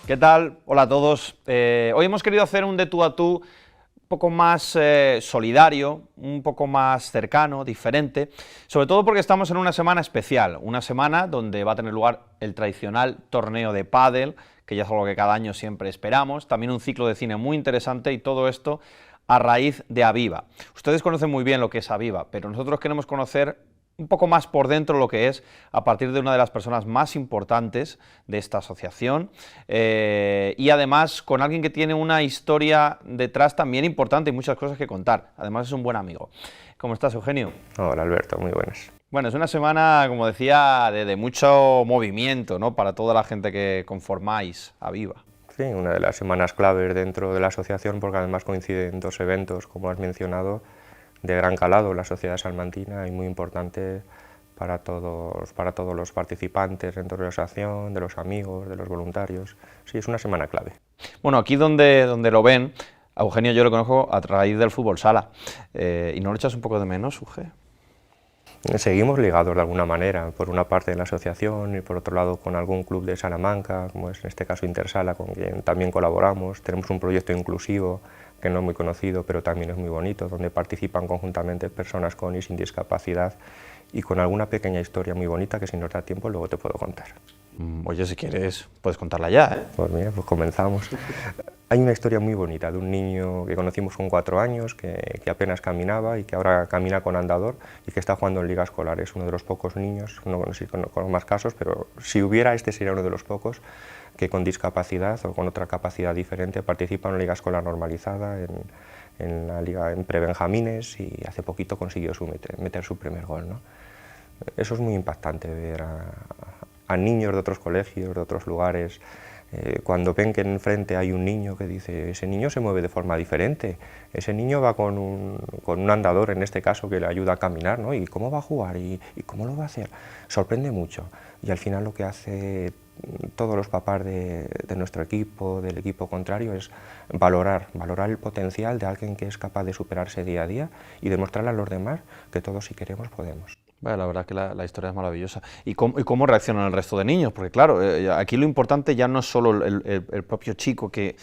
¿Qué tal? Hola a todos. Hoy hemos querido hacer un de tú a tú un poco más solidario, un poco más cercano, diferente, sobre todo porque estamos en una semana especial, una semana donde va a tener lugar el tradicional torneo de pádel, que ya es algo que cada año siempre esperamos, también un ciclo de cine muy interesante y todo esto a raíz de Aviva. Ustedes conocen muy bien lo que es Aviva, pero nosotros queremos conocer un poco más por dentro lo que es a partir de una de las personas más importantes de esta asociación y además con alguien que tiene una historia detrás también importante y muchas cosas que contar. Además es un buen amigo. ¿Cómo estás, Eugenio? Hola Alberto, muy buenas. Bueno, es una semana, como decía, de mucho movimiento, ¿no?, para toda la gente que conformáis Aviva. Sí, una de las semanas claves dentro de la asociación porque además coinciden dos eventos, como has mencionado, de gran calado en la sociedad salmantina y muy importante para todos los participantes dentro de la asociación, de los amigos, de los voluntarios. Sí, es una semana clave. Bueno, aquí donde lo ven, a Eugenio yo lo conozco a raíz del fútbol sala. ¿Y no lo echas un poco de menos, Euge? Seguimos ligados de alguna manera, por una parte en la asociación y por otro lado con algún club de Salamanca, como es en este caso Intersala, con quien también colaboramos. Tenemos un proyecto inclusivo que no es muy conocido, pero también es muy bonito, donde participan conjuntamente personas con y sin discapacidad y con alguna pequeña historia muy bonita que si nos da tiempo luego te puedo contar. Oye, si quieres, puedes contarla ya, ¿eh? Pues mira, pues comenzamos. Hay una historia muy bonita de un niño que conocimos con 4 años, que apenas caminaba y que ahora camina con andador y que está jugando en liga escolar. Es uno de los pocos niños, no conozco más casos, pero si hubiera, este sería uno de los pocos que con discapacidad o con otra capacidad diferente participa en una liga escolar normalizada, en la liga en prebenjamines, y hace poquito consiguió meter su primer gol, ¿no? Eso es muy impactante, ver a niños de otros colegios, de otros lugares, cuando ven que enfrente hay un niño que dice, ese niño se mueve de forma diferente, ese niño va con un andador, en este caso, que le ayuda a caminar, ¿no? ¿Y cómo va a jugar? ¿Y cómo lo va a hacer? Sorprende mucho. Y al final lo que hace todos los papás de nuestro equipo, del equipo contrario, es valorar el potencial de alguien que es capaz de superarse día a día y demostrarle a los demás que todos, si queremos, podemos. Bueno, la verdad que la historia es maravillosa. ¿Y cómo reaccionan el resto de niños? Porque claro, aquí lo importante ya no es solo el propio chico que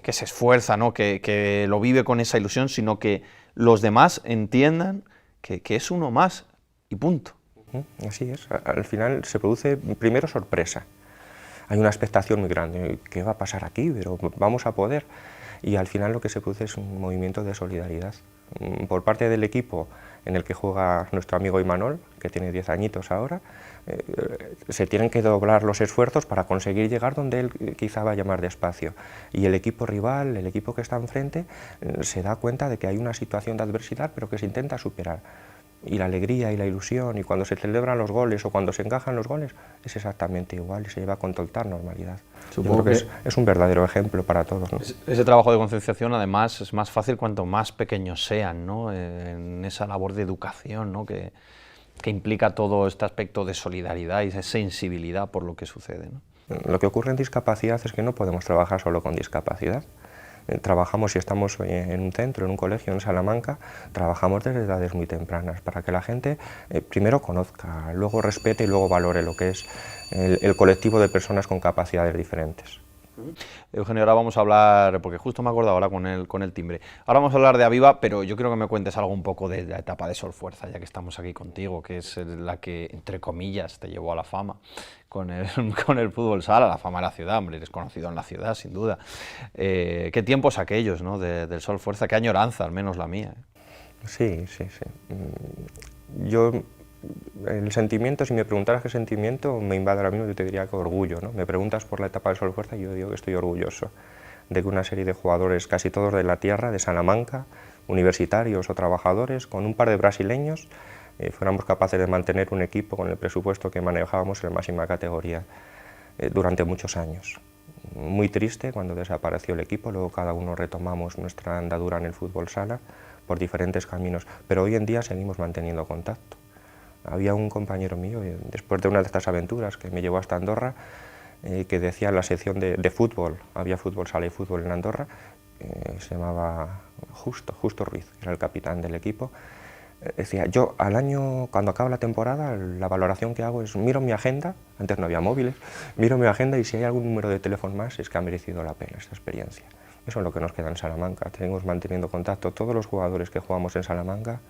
se esfuerza, ¿no?, que lo vive con esa ilusión, sino que los demás entiendan que es uno más y punto. Así es. Al final se produce primero sorpresa. Hay una expectación muy grande. ¿Qué va a pasar aquí? Pero vamos a poder. Y al final lo que se produce es un movimiento de solidaridad. Por parte del equipo en el que juega nuestro amigo Imanol, que tiene 10 añitos ahora, se tienen que doblar los esfuerzos para conseguir llegar donde él quizá vaya más despacio. Y el equipo rival, el equipo que está enfrente, se da cuenta de que hay una situación de adversidad, pero que se intenta superar. Y la alegría y la ilusión, y cuando se celebran los goles o cuando se encajan los goles, es exactamente igual y se lleva con total normalidad. Supongo Yo creo que es un verdadero ejemplo para todos, ¿no? Ese trabajo de concienciación, además, es más fácil cuanto más pequeños sean, ¿no?, en esa labor de educación, ¿no?, que implica todo este aspecto de solidaridad y de sensibilidad por lo que sucede, ¿no? Lo que ocurre en discapacidad es que no podemos trabajar solo con discapacidad. Trabajamos, si estamos en un centro, en un colegio en Salamanca, trabajamos desde edades muy tempranas para que la gente primero conozca, luego respete y luego valore lo que es el colectivo de personas con capacidades diferentes. Eugenio, ahora vamos a hablar, porque justo me he acordado ahora con el timbre, ahora vamos a hablar de Aviva, pero yo quiero que me cuentes algo un poco de la etapa de Sol Fuerza, ya que estamos aquí contigo, que es la que, entre comillas, te llevó a la fama con el fútbol sala, la fama de la ciudad. Hombre, eres conocido en la ciudad, sin duda. ¿Qué tiempos aquellos, ¿no?, del Sol Fuerza? Qué añoranza, al menos la mía, ¿eh? Sí, sí, sí. Yo, el sentimiento, si me preguntaras qué sentimiento me invade ahora mismo, yo te diría que orgullo, ¿no? Me preguntas por la etapa de Sol Fuerza y yo digo que estoy orgulloso de que una serie de jugadores, casi todos de la tierra, de Salamanca, universitarios o trabajadores, con un par de brasileños, fuéramos capaces de mantener un equipo con el presupuesto que manejábamos en la máxima categoría durante muchos años. Muy triste cuando desapareció el equipo, luego cada uno retomamos nuestra andadura en el fútbol sala por diferentes caminos, pero hoy en día seguimos manteniendo contacto. Había un compañero mío, después de una de estas aventuras que me llevó hasta Andorra, que decía en la sección de fútbol, había fútbol sala y fútbol en Andorra, se llamaba Justo Ruiz, era el capitán del equipo, Decía, yo al año, cuando acaba la temporada, la valoración que hago es, miro mi agenda, antes no había móviles, miro mi agenda y si hay algún número de teléfono más es que ha merecido la pena esta experiencia. Eso es lo que nos queda en Salamanca, seguimos manteniendo contacto, todos los jugadores que jugamos en Salamanca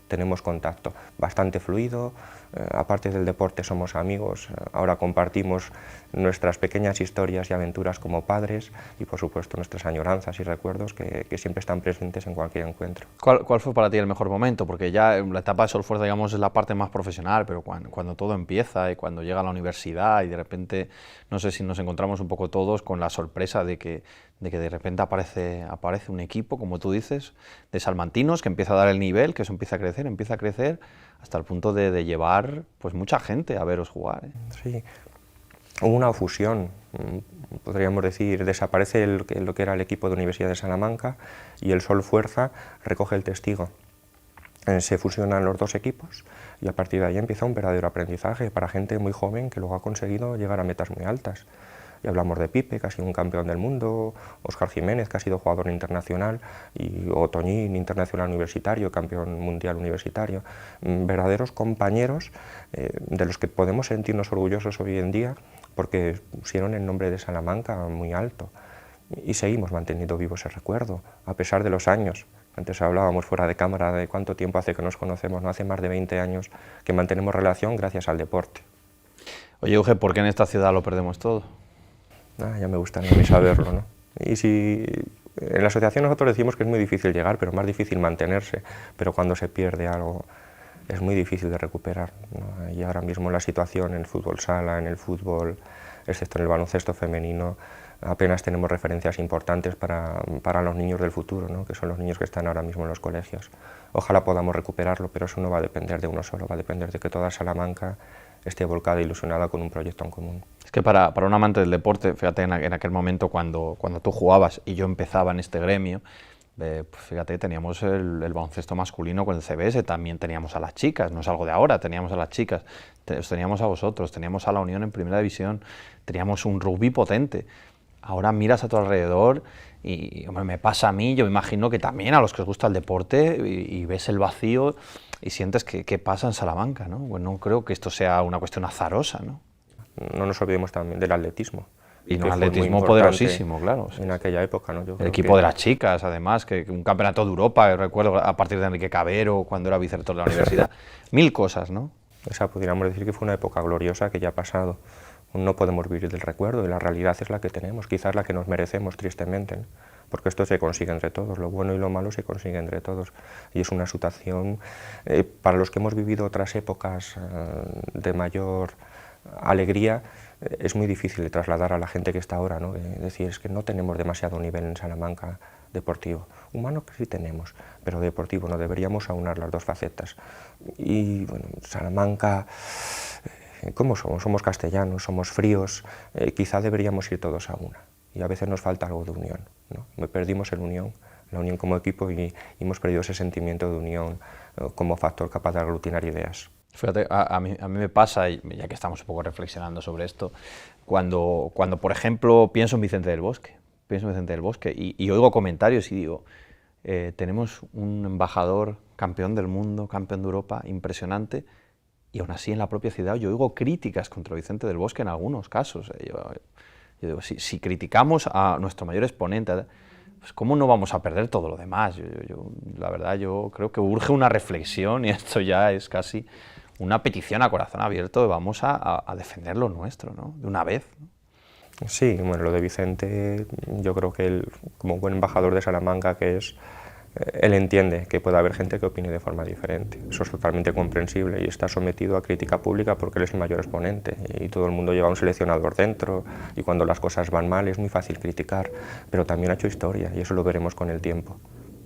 tenemos contacto, bastante fluido, aparte del deporte somos amigos, ahora compartimos nuestras pequeñas historias y aventuras como padres y por supuesto nuestras añoranzas y recuerdos que siempre están presentes en cualquier encuentro. ¿Cuál fue para ti el mejor momento? Porque ya la etapa de Solfuerza, digamos, es la parte más profesional, pero cuando todo empieza y cuando llega a la universidad y de repente, no sé si nos encontramos un poco todos con la sorpresa de que de repente aparece un equipo, como tú dices, de salmantinos que empieza a dar el nivel, que eso empieza a crecer hasta el punto de llevar pues mucha gente a veros jugar, ¿eh? Sí, hubo una fusión, podríamos decir, desaparece lo que era el equipo de Universidad de Salamanca y el Solfuerza recoge el testigo. Se fusionan los dos equipos y a partir de ahí empieza un verdadero aprendizaje para gente muy joven que luego ha conseguido llegar a metas muy altas. Y hablamos de Pipe, que ha sido un campeón del mundo, Óscar Jiménez, que ha sido jugador internacional, y Otoñín, internacional universitario, campeón mundial universitario. Verdaderos compañeros de los que podemos sentirnos orgullosos hoy en día porque pusieron el nombre de Salamanca muy alto. Y seguimos manteniendo vivo ese recuerdo, a pesar de los años. Antes hablábamos fuera de cámara de cuánto tiempo hace que nos conocemos, no hace más de 20 años que mantenemos relación gracias al deporte. Oye, Euge, ¿por qué en esta ciudad lo perdemos todo? Ya me gustaría a mí saberlo, ¿no? Y si en la asociación nosotros decimos que es muy difícil llegar, pero más difícil mantenerse, pero cuando se pierde algo es muy difícil de recuperar, ¿no? Y ahora mismo la situación en el fútbol sala, en el fútbol, excepto en el baloncesto femenino, apenas tenemos referencias importantes para los niños del futuro, ¿no? Que son los niños que están ahora mismo en los colegios. Ojalá podamos recuperarlo, pero eso no va a depender de uno solo, va a depender de que toda Salamanca esté volcada e ilusionada con un proyecto en común. Es que para un amante del deporte, fíjate, en aquel momento cuando tú jugabas y yo empezaba en este gremio, pues fíjate, teníamos el baloncesto masculino con el CBS, también teníamos a las chicas, no es algo de ahora, teníamos a las chicas, os teníamos a vosotros, teníamos a la Unión en Primera División, teníamos un rugby potente. Ahora miras a tu alrededor y hombre, me pasa a mí, yo me imagino que también a los que os gusta el deporte y ves el vacío y sientes que pasa en Salamanca, ¿no? Bueno, no creo que esto sea una cuestión azarosa, ¿no? No nos olvidemos también del atletismo. Y un atletismo poderosísimo, claro. En aquella época, ¿no? El equipo de las chicas, además, que un campeonato de Europa, recuerdo a partir de Enrique Cabero, cuando era vicerrector de la universidad. Mil cosas, ¿no? Esa podríamos decir que fue una época gloriosa que ya ha pasado. No podemos vivir del recuerdo y la realidad es la que tenemos, quizás la que nos merecemos tristemente, ¿no? Porque esto se consigue entre todos, lo bueno y lo malo se consigue entre todos. Y es una situación, para los que hemos vivido otras épocas de mayor alegría, es muy difícil de trasladar a la gente que está ahora, ¿no? Decir, es que no tenemos demasiado nivel en Salamanca deportivo. Humano que sí tenemos, pero deportivo no, deberíamos aunar las dos facetas. Y bueno, Salamanca, ¿cómo somos? Somos castellanos, somos fríos, quizá deberíamos ir todos a una. Y a veces nos falta algo de unión, ¿no? Perdimos la unión como equipo y hemos perdido ese sentimiento de unión como factor capaz de aglutinar ideas. Fíjate, a mí me pasa, ya que estamos un poco reflexionando sobre esto, cuando por ejemplo, pienso en Vicente del Bosque, y oigo comentarios y digo, tenemos un embajador campeón del mundo, campeón de Europa, impresionante, y aún así en la propia ciudad yo oigo críticas contra Vicente del Bosque en algunos casos. Yo digo, si criticamos a nuestro mayor exponente, pues ¿cómo no vamos a perder todo lo demás? La verdad, yo creo que urge una reflexión y esto ya es casi una petición a corazón abierto, vamos a defender lo nuestro, ¿no? De una vez, ¿no? Sí, bueno, lo de Vicente, yo creo que él, como buen embajador de Salamanca que es, él entiende que puede haber gente que opine de forma diferente. Eso es totalmente comprensible y está sometido a crítica pública porque él es el mayor exponente y todo el mundo lleva un seleccionador dentro y cuando las cosas van mal es muy fácil criticar, pero también ha hecho historia y eso lo veremos con el tiempo.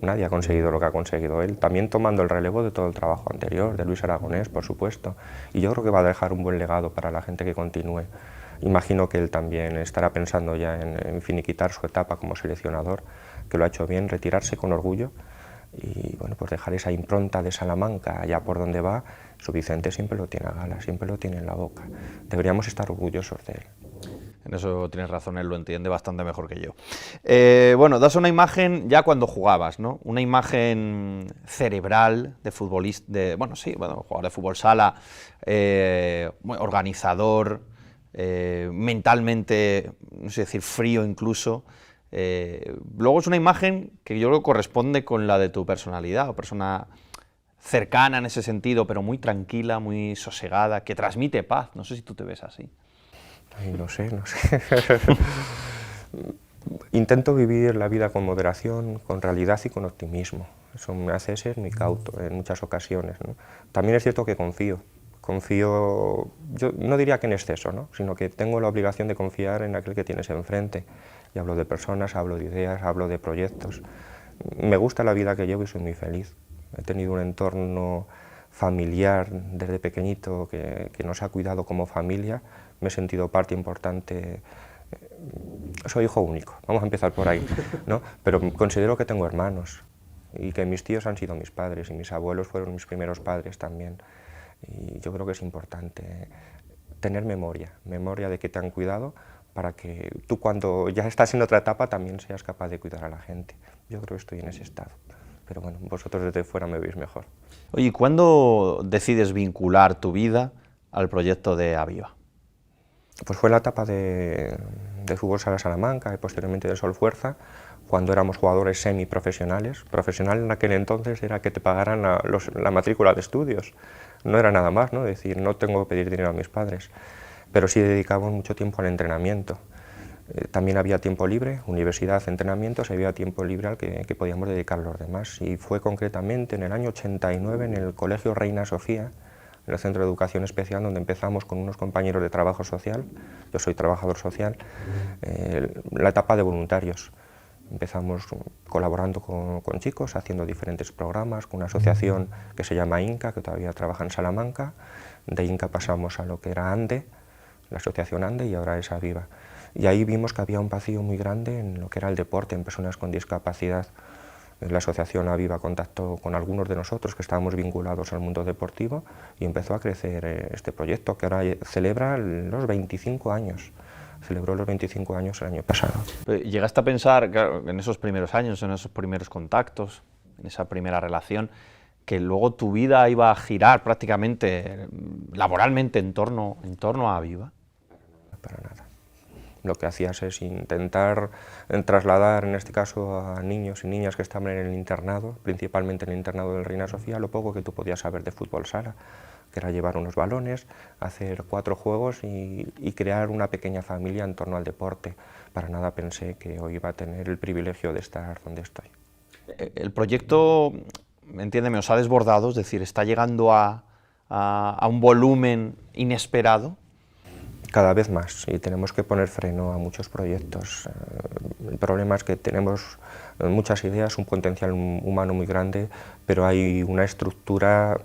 Nadie ha conseguido lo que ha conseguido él, también tomando el relevo de todo el trabajo anterior, de Luis Aragonés, por supuesto, y yo creo que va a dejar un buen legado para la gente que continúe. Imagino que él también estará pensando ya en finiquitar su etapa como seleccionador, que lo ha hecho bien, retirarse con orgullo y bueno, pues dejar esa impronta de Salamanca allá por donde va. Su Vicente siempre lo tiene a gala, siempre lo tiene en la boca. Deberíamos estar orgullosos de él. En eso tienes razón, él lo entiende bastante mejor que yo. Bueno, das una imagen ya cuando jugabas, ¿no? Una imagen cerebral de futbolista, jugador de fútbol sala, organizador, mentalmente, no sé decir, frío incluso. Luego es una imagen que yo creo que corresponde con la de tu personalidad, o persona cercana en ese sentido, pero muy tranquila, muy sosegada, que transmite paz. No sé si tú te ves así. Ay, no sé. Intento vivir la vida con moderación, con realidad y con optimismo. Eso me hace ser muy cauto en muchas ocasiones, ¿no? También es cierto que confío, yo no diría que en exceso, ¿no? Sino que tengo la obligación de confiar en aquel que tienes enfrente. Y hablo de personas, hablo de ideas, hablo de proyectos. Me gusta la vida que llevo y soy muy feliz. He tenido un entorno familiar desde pequeñito que nos ha cuidado como familia. Me he sentido parte importante. Soy hijo único, vamos a empezar por ahí, ¿no? Pero considero que tengo hermanos y que mis tíos han sido mis padres y mis abuelos fueron mis primeros padres también. Y yo creo que es importante tener memoria de que te han cuidado para que tú cuando ya estás en otra etapa también seas capaz de cuidar a la gente. Yo creo que estoy en ese estado, pero bueno, vosotros desde fuera me veis mejor. Oye, ¿cuándo decides vincular tu vida al proyecto de Aviva? Pues fue la etapa de fútbol sala Salamanca y posteriormente de Sol Fuerza, cuando éramos jugadores semiprofesionales. Profesional en aquel entonces era que te pagaran la matrícula de estudios, no era nada más, ¿no? Es decir, no tengo que pedir dinero a mis padres, pero sí dedicábamos mucho tiempo al entrenamiento. También había tiempo libre, universidad, entrenamientos, había tiempo libre al que podíamos dedicar los demás. Y fue concretamente en el año 89 en el Colegio Reina Sofía, en el Centro de Educación Especial, donde empezamos con unos compañeros de trabajo social, yo soy trabajador social, la etapa de voluntarios. Empezamos colaborando con chicos, haciendo diferentes programas, con una asociación que se llama INCA, que todavía trabaja en Salamanca. De INCA pasamos a lo que era ANDE, la asociación ANDE, y ahora es Aviva. Y ahí vimos que había un vacío muy grande en lo que era el deporte en personas con discapacidad. La asociación Aviva contactó con algunos de nosotros que estábamos vinculados al mundo deportivo y empezó a crecer este proyecto que ahora celebra los 25 años. Celebró los 25 años el año pasado. ¿Llegaste a pensar, claro, en esos primeros años, en esos primeros contactos, en esa primera relación, que luego tu vida iba a girar prácticamente, laboralmente, en torno a Aviva? Para nada. Lo que hacías es intentar trasladar, en este caso, a niños y niñas que estaban en el internado, principalmente en el internado del Reina Sofía, lo poco que tú podías saber de fútbol sala, que era llevar unos balones, hacer 4 juegos y crear una pequeña familia en torno al deporte. Para nada pensé que hoy iba a tener el privilegio de estar donde estoy. El proyecto, entiéndeme, os ha desbordado, es decir, está llegando a un volumen inesperado. Cada vez más, y tenemos que poner freno a muchos proyectos. El problema es que tenemos muchas ideas, un potencial humano muy grande, pero hay una estructura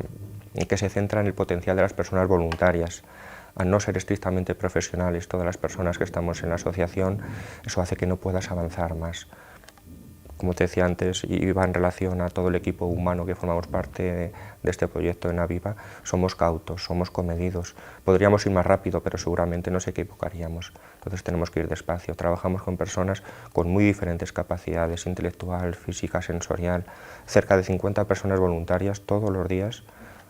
que se centra en el potencial de las personas voluntarias. Al no ser estrictamente profesionales todas las personas que estamos en la asociación, eso hace que no puedas avanzar más. Como te decía antes, y va en relación a todo el equipo humano que formamos parte de este proyecto en Aviva, somos cautos, somos comedidos. Podríamos ir más rápido, pero seguramente nos equivocaríamos. Entonces tenemos que ir despacio. Trabajamos con personas con muy diferentes capacidades, intelectual, física, sensorial. Cerca de 50 personas voluntarias todos los días,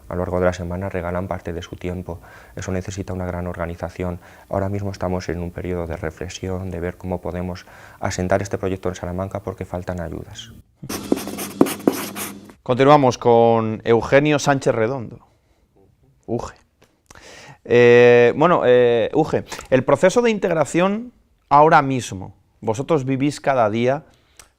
a lo largo de la semana, regalan parte de su tiempo. Eso necesita una gran organización. Ahora mismo estamos en un periodo de reflexión, de ver cómo podemos asentar este proyecto en Salamanca porque faltan ayudas. Continuamos con Eugenio Sánchez Redondo, Uge. Uge, el proceso de integración ahora mismo, vosotros vivís cada día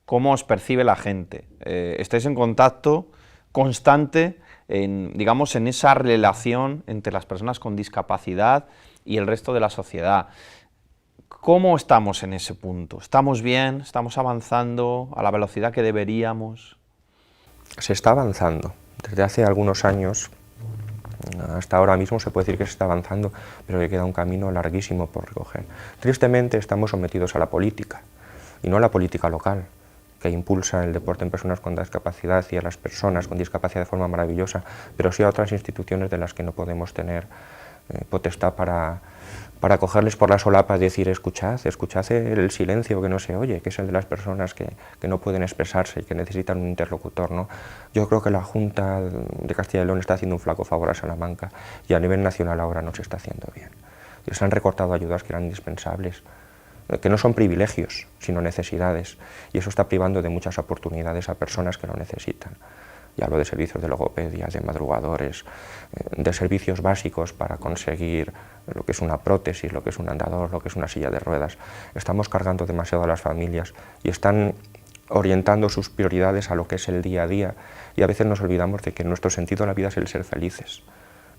cómo os percibe la gente. Estáis en contacto constante en esa relación entre las personas con discapacidad y el resto de la sociedad. ¿Cómo estamos en ese punto? ¿Estamos bien? ¿Estamos avanzando a la velocidad que deberíamos? Se está avanzando. Desde hace algunos años, hasta ahora mismo se puede decir que se está avanzando, pero que queda un camino larguísimo por recoger. Tristemente estamos sometidos a la política, y no a la política local, que impulsa el deporte en personas con discapacidad y a las personas con discapacidad de forma maravillosa, pero sí a otras instituciones de las que no podemos tener potestad para para cogerles por la solapa y decir escuchad el silencio que no se oye, que es el de las personas que no pueden expresarse y que necesitan un interlocutor, ¿no? Yo creo que la Junta de Castilla y León está haciendo un flaco favor a Salamanca y a nivel nacional ahora no se está haciendo bien. Les han recortado ayudas que eran indispensables, que no son privilegios, sino necesidades, y eso está privando de muchas oportunidades a personas que lo necesitan. Y hablo de servicios de logopedia, de madrugadores, de servicios básicos para conseguir lo que es una prótesis, lo que es un andador, lo que es una silla de ruedas. Estamos cargando demasiado a las familias y están orientando sus prioridades a lo que es el día a día, y a veces nos olvidamos de que nuestro sentido en la vida es el ser felices,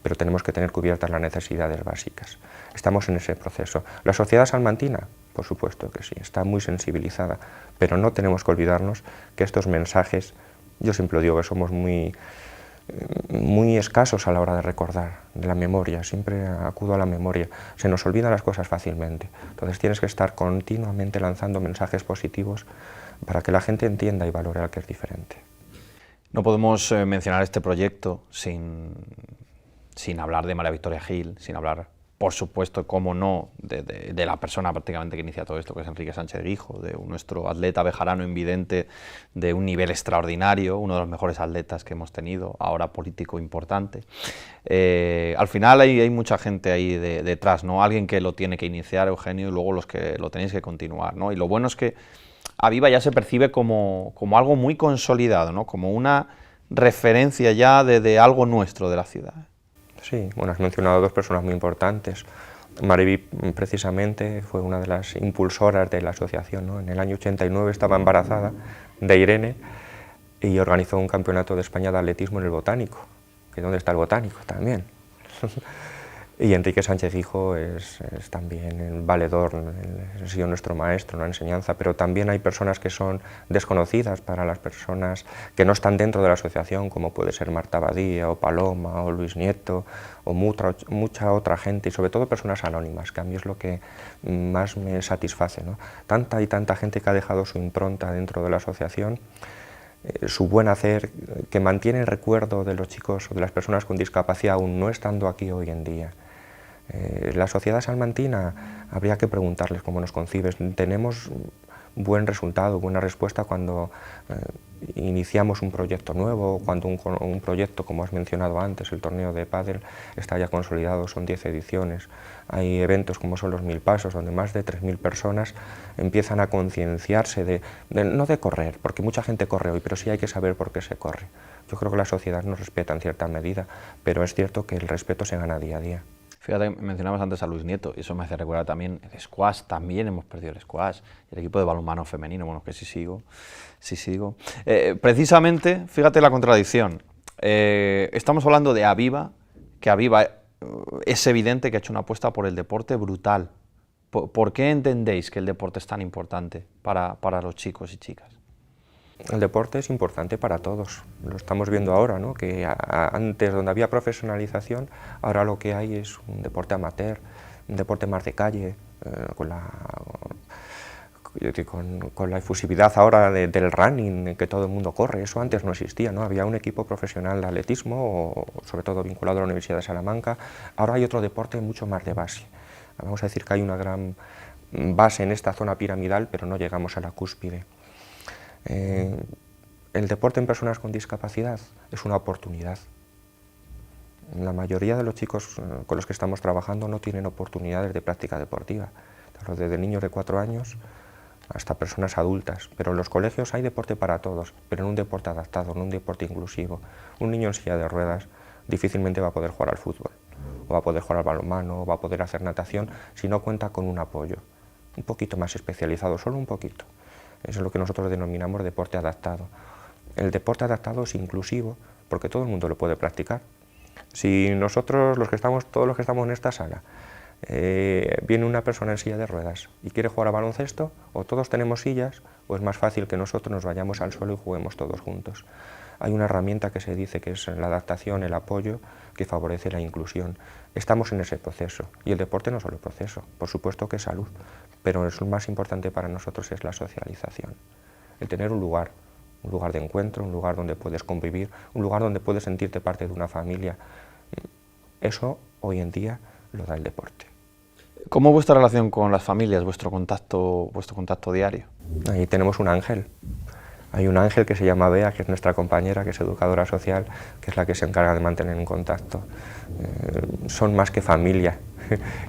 pero tenemos que tener cubiertas las necesidades básicas. Estamos en ese proceso. ¿La sociedad salmantina? Por supuesto que sí, está muy sensibilizada, pero no tenemos que olvidarnos que estos mensajes, yo siempre lo digo, que somos muy escasos a la hora de recordar, de la memoria, siempre acudo a la memoria, se nos olvidan las cosas fácilmente, entonces tienes que estar continuamente lanzando mensajes positivos para que la gente entienda y valore al que es diferente. No podemos mencionar este proyecto sin hablar de María Victoria Gil, sin hablar, por supuesto, cómo no, de la persona prácticamente que inicia todo esto, que es Enrique Sánchez Guijo, de nuestro atleta bejarano invidente de un nivel extraordinario, uno de los mejores atletas que hemos tenido, ahora político importante. Al final hay mucha gente ahí detrás, ¿no? Alguien que lo tiene que iniciar, Eugenio, y luego los que lo tenéis que continuar, ¿no? Y lo bueno es que Aviva ya se percibe como algo muy consolidado, ¿no? Como una referencia ya de algo nuestro de la ciudad. Sí, bueno, has mencionado dos personas muy importantes. Mariví, precisamente, fue una de las impulsoras de la asociación, ¿no? En el año 89 estaba embarazada de Irene y organizó un campeonato de España de atletismo en el Botánico, que ¿dónde está el Botánico? También. Y Enrique Sánchez Guijo es también el valedor, ha sido nuestro maestro en la enseñanza, pero también hay personas que son desconocidas para las personas que no están dentro de la asociación, como puede ser Marta Badía, o Paloma, o Luis Nieto, o mucha otra gente, y sobre todo personas anónimas, que a mí es lo que más me satisface, ¿no? Tanta y tanta gente que ha dejado su impronta dentro de la asociación, su buen hacer, que mantiene el recuerdo de los chicos o de las personas con discapacidad aún no estando aquí hoy en día. La sociedad salmantina, habría que preguntarles cómo nos concibes. Tenemos buen resultado, buena respuesta cuando iniciamos un proyecto nuevo, cuando un proyecto, como has mencionado antes, el torneo de pádel está ya consolidado, son 10 ediciones. Hay eventos como son los 1000 pasos, donde más de 3000 personas empiezan a concienciarse no de correr, porque mucha gente corre hoy, pero sí hay que saber por qué se corre. Yo creo que la sociedad nos respeta en cierta medida, pero es cierto que el respeto se gana día a día. Fíjate, mencionabas antes a Luis Nieto, y eso me hace recordar también el squash, también hemos perdido el squash, el equipo de balonmano femenino, bueno, que sí sigo. Precisamente, fíjate la contradicción, estamos hablando de Aviva, que Aviva es evidente que ha hecho una apuesta por el deporte brutal. ¿Por qué entendéis que el deporte es tan importante para los chicos y chicas? El deporte es importante para todos, lo estamos viendo ahora, ¿no? Que antes, donde había profesionalización, ahora lo que hay es un deporte amateur, un deporte más de calle, con la efusividad ahora del running, que todo el mundo corre. Eso antes no existía, ¿no? Había un equipo profesional de atletismo, sobre todo vinculado a la Universidad de Salamanca. Ahora hay otro deporte mucho más de base. Vamos a decir que hay una gran base en esta zona piramidal, pero no llegamos a la cúspide. El deporte en personas con discapacidad es una oportunidad. La mayoría de los chicos con los que estamos trabajando no tienen oportunidades de práctica deportiva, desde niños de 4 años hasta personas adultas, pero en los colegios hay deporte para todos, pero en un deporte adaptado, en un deporte inclusivo. Un niño en silla de ruedas difícilmente va a poder jugar al fútbol, o va a poder jugar al balonmano, o va a poder hacer natación si no cuenta con un apoyo un poquito más especializado, solo un poquito. Eso es lo que nosotros denominamos deporte adaptado. El deporte adaptado es inclusivo porque todo el mundo lo puede practicar. Si nosotros, todos los que estamos en esta sala, viene una persona en silla de ruedas y quiere jugar a baloncesto, o todos tenemos sillas, o es más fácil que nosotros nos vayamos al suelo y juguemos todos juntos. Hay una herramienta que se dice que es la adaptación, el apoyo, que favorece la inclusión. Estamos en ese proceso, y el deporte no es solo proceso, por supuesto que es salud, pero lo más importante para nosotros es la socialización, el tener un lugar de encuentro, un lugar donde puedes convivir, un lugar donde puedes sentirte parte de una familia. Eso hoy en día lo da el deporte. ¿Cómo es vuestra relación con las familias, vuestro contacto diario? Ahí tenemos un ángel. Hay un ángel que se llama Bea, que es nuestra compañera, que es educadora social, que es la que se encarga de mantener en contacto. Son más que familia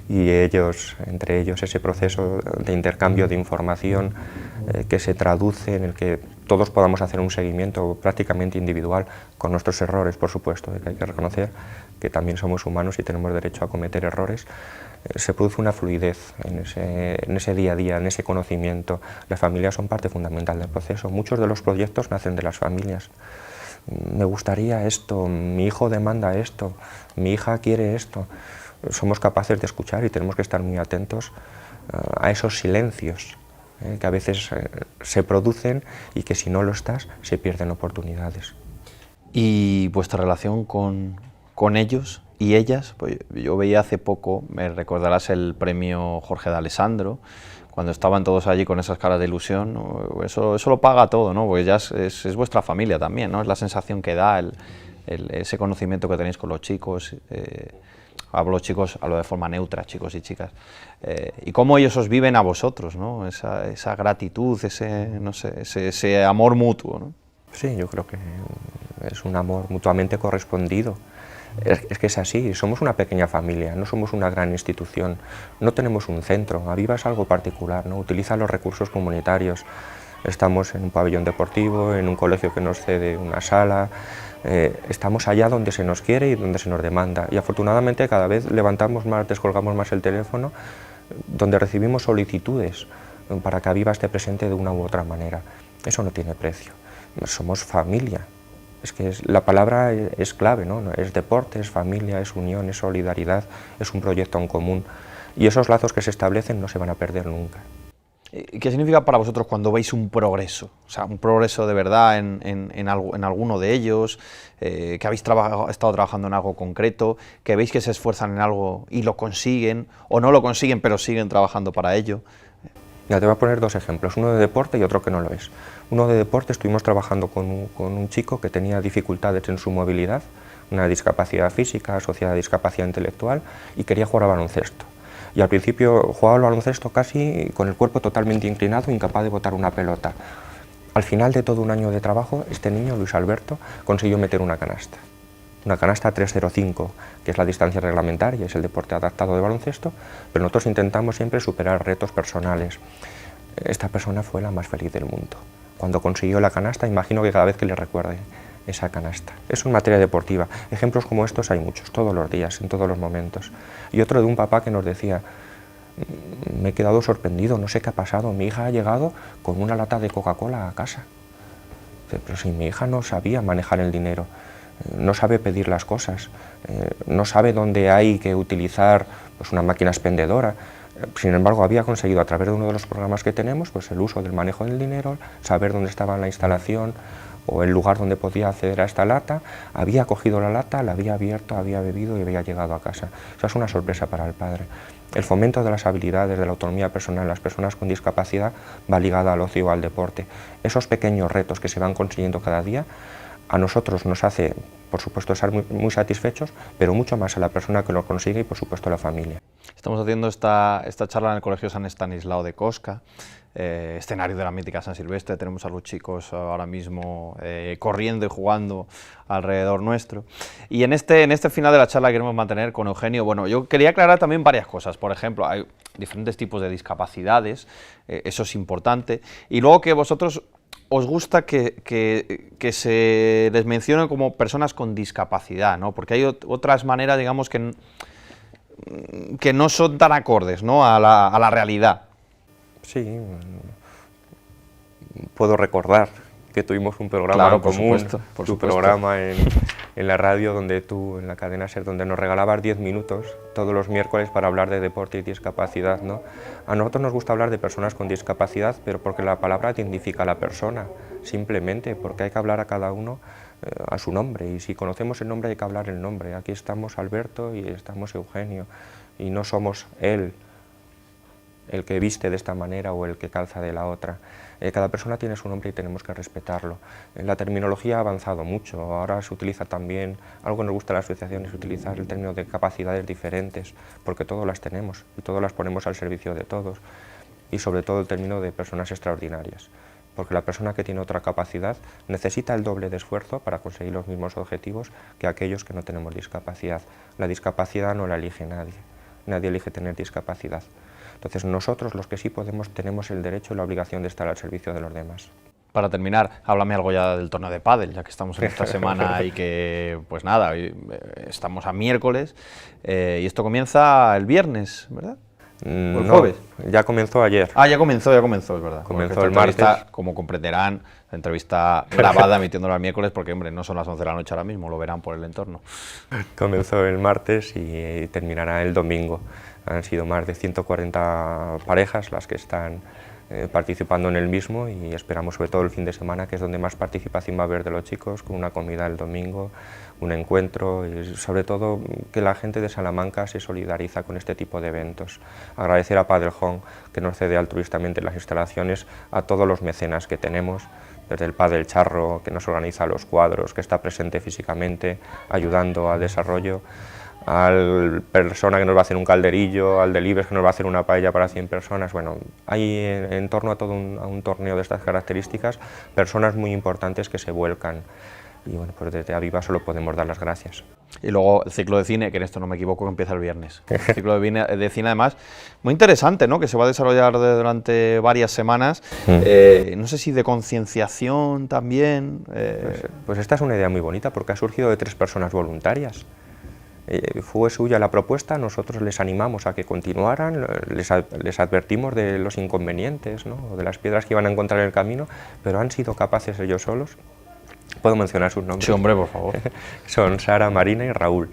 y ellos, entre ellos, ese proceso de intercambio de información que se traduce en el que todos podamos hacer un seguimiento prácticamente individual, con nuestros errores, por supuesto, que hay que reconocer que también somos humanos y tenemos derecho a cometer errores. Se produce una fluidez en ese día a día, en ese conocimiento. Las familias son parte fundamental del proceso. Muchos de los proyectos nacen de las familias. Me gustaría esto, mi hijo demanda esto, mi hija quiere esto. Somos capaces de escuchar y tenemos que estar muy atentos a esos silencios que a veces se producen y que si no lo estás se pierden oportunidades. ¿Y vuestra relación con ellos y ellas? Pues yo veía hace poco, me recordarás el premio Jorge de Alessandro, cuando estaban todos allí con esas caras de ilusión, ¿no? Eso lo paga todo, ¿no? Porque ya es vuestra familia también, ¿no? Es la sensación que da, ese conocimiento que tenéis con los chicos. Hablo chicos, hablo de forma neutra, chicos y chicas, y cómo ellos os viven a vosotros, ¿no? Esa gratitud, no sé, ese amor mutuo, ¿no? Sí, yo creo que es un amor mutuamente correspondido. Es que es así, somos una pequeña familia, no somos una gran institución, no tenemos un centro, Aviva es algo particular, ¿no? Utiliza los recursos comunitarios, estamos en un pabellón deportivo, en un colegio que nos cede una sala, estamos allá donde se nos quiere y donde se nos demanda, y afortunadamente cada vez levantamos más, descolgamos más el teléfono, donde recibimos solicitudes para que Aviva esté presente de una u otra manera. Eso no tiene precio, somos familia. Es que la palabra es clave, ¿no? Es deporte, es familia, es unión, es solidaridad, es un proyecto en común. Y esos lazos que se establecen no se van a perder nunca. ¿Qué significa para vosotros cuando veis un progreso? O sea, un progreso de verdad en alguno de ellos, que habéis estado trabajando en algo concreto, que veis que se esfuerzan en algo y lo consiguen, o no lo consiguen pero siguen trabajando para ello. Ya te voy a poner dos ejemplos, uno de deporte y otro que no lo es. Uno de deporte, estuvimos trabajando con un chico que tenía dificultades en su movilidad, una discapacidad física asociada a discapacidad intelectual, y quería jugar al baloncesto. Y al principio jugaba al baloncesto casi con el cuerpo totalmente inclinado, incapaz de botar una pelota. Al final de todo un año de trabajo, este niño, Luis Alberto, consiguió meter una canasta 3.05, que es la distancia reglamentaria, es el deporte adaptado de baloncesto, pero nosotros intentamos siempre superar retos personales. Esta persona fue la más feliz del mundo. Cuando consiguió la canasta, imagino que cada vez que le recuerde esa canasta. Es una materia deportiva. Ejemplos como estos hay muchos, todos los días, en todos los momentos. Y otro de un papá que nos decía: me he quedado sorprendido, no sé qué ha pasado, mi hija ha llegado con una lata de Coca-Cola a casa. Pero si mi hija no sabía manejar el dinero, no sabe pedir las cosas, no sabe dónde hay que utilizar pues, una máquina expendedora. Sin embargo, había conseguido a través de uno de los programas que tenemos pues, el uso del manejo del dinero, saber dónde estaba la instalación o el lugar donde podía acceder a esta lata, había cogido la lata, la había abierto, había bebido y había llegado a casa. Eso es una sorpresa para el padre. El fomento de las habilidades, de la autonomía personal en las personas con discapacidad va ligada al ocio y al deporte. Esos pequeños retos que se van consiguiendo cada día a nosotros nos hace, por supuesto, estar muy satisfechos, pero mucho más a la persona que lo consigue y, por supuesto, a la familia. Estamos haciendo esta charla en el Colegio San Estanislao de Cosca, escenario de la mítica San Silvestre. Tenemos a los chicos ahora mismo corriendo y jugando alrededor nuestro. Y en este final de la charla que queremos mantener con Eugenio, bueno, yo quería aclarar también varias cosas. Por ejemplo, hay diferentes tipos de discapacidades, eso es importante. Y luego que vosotros os gusta que se les mencione como personas con discapacidad, ¿no? Porque hay otras maneras, digamos, que no son tan acordes, ¿no? a la realidad. Sí, puedo recordar que tuvimos un programa claro, en común, por tu supuesto. programa en la radio, donde tú, en la cadena SER, donde nos regalabas 10 minutos todos los miércoles para hablar de deporte y discapacidad, ¿no? A nosotros nos gusta hablar de personas con discapacidad, pero porque la palabra identifica a la persona, simplemente porque hay que hablar a cada uno a su nombre, y si conocemos el nombre hay que hablar el nombre. Aquí estamos Alberto y estamos Eugenio, y no somos él el que viste de esta manera o el que calza de la otra. Cada persona tiene su nombre y tenemos que respetarlo. La terminología ha avanzado mucho, ahora se utiliza también, algo que nos gusta a la asociación es utilizar el término de capacidades diferentes, porque todas las tenemos y todas las ponemos al servicio de todos, y sobre todo el término de personas extraordinarias, porque la persona que tiene otra capacidad necesita el doble de esfuerzo para conseguir los mismos objetivos que aquellos que no tenemos discapacidad. La discapacidad no la elige nadie, nadie elige tener discapacidad. Entonces nosotros, los que sí podemos, tenemos el derecho y la obligación de estar al servicio de los demás. Para terminar, háblame algo ya del torneo de pádel, ya que estamos en esta semana y que, pues nada, hoy, estamos a miércoles y esto comienza el viernes, ¿verdad? ¿O el jueves? Ya comenzó ayer. Ah, ya comenzó, es verdad. Comenzó el martes. Como comprenderán, la entrevista grabada emitiéndola el miércoles, porque hombre, no son las 11 de la noche ahora mismo, lo verán por el entorno. Comenzó el martes y terminará el domingo. Han sido más de 140 parejas las que están participando en el mismo y esperamos sobre todo el fin de semana, que es donde más participación va a haber de los chicos, con una comida el domingo, un encuentro y sobre todo que la gente de Salamanca se solidariza con este tipo de eventos. Agradecer a Padel Home, que nos cede altruistamente las instalaciones, a todos los mecenas que tenemos, desde el Padel Charro, que nos organiza los cuadros, que está presente físicamente, ayudando al desarrollo, al persona que nos va a hacer un calderillo, al Delibes que nos va a hacer una paella para 100 personas. Bueno, hay en torno a todo un torneo de estas características personas muy importantes que se vuelcan y bueno, pues desde Aviva solo podemos dar las gracias. Y luego el ciclo de cine, que en esto no me equivoco, que empieza el viernes. El ciclo de cine además, muy interesante, ¿no?, que se va a desarrollar durante varias semanas, no sé si de concienciación también. Pues esta es una idea muy bonita porque ha surgido de 3 personas voluntarias. Fue suya la propuesta, nosotros les animamos a que continuaran, les advertimos de los inconvenientes, ¿no?, o de las piedras que iban a encontrar en el camino, pero han sido capaces ellos solos. ¿Puedo mencionar sus nombres? Sí, hombre, por favor. Son Sara, Marina y Raúl.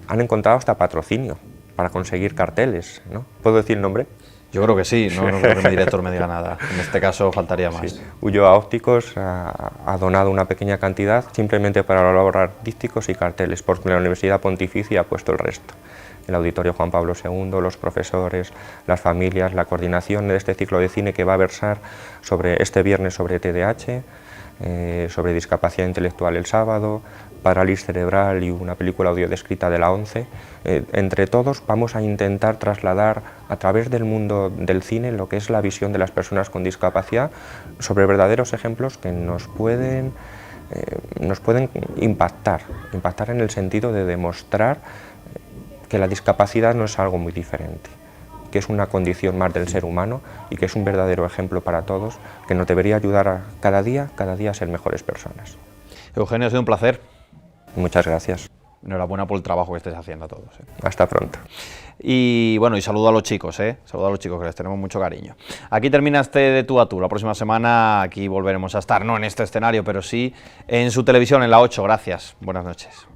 Han encontrado hasta patrocinio para conseguir carteles, ¿no? ¿Puedo decir el nombre? Yo creo que sí, no creo que mi director me diga nada. En este caso faltaría más. Sí. Ulloa Ópticos ha donado una pequeña cantidad simplemente para elaborar dípticos y carteles, porque la Universidad Pontificia ha puesto el resto. El Auditorio Juan Pablo II, los profesores, las familias, la coordinación de este ciclo de cine que va a versar sobre este viernes sobre TDAH, sobre discapacidad intelectual el sábado, parálisis cerebral y una película audiodescrita de la ONCE. Entre todos vamos a intentar trasladar a través del mundo del cine lo que es la visión de las personas con discapacidad sobre verdaderos ejemplos que nos pueden impactar en el sentido de demostrar que la discapacidad no es algo muy diferente, que es una condición más del ser humano y que es un verdadero ejemplo para todos, que nos debería ayudar a cada día a ser mejores personas. Eugenio, ha sido un placer. Muchas gracias. Enhorabuena por el trabajo que estáis haciendo a todos. Hasta pronto. Y bueno, y saludo a los chicos, saludo a los chicos, que les tenemos mucho cariño. Aquí termina este De Tú a Tú. La próxima semana aquí volveremos a estar, no en este escenario, pero sí en su televisión, en la 8. Gracias. Buenas noches.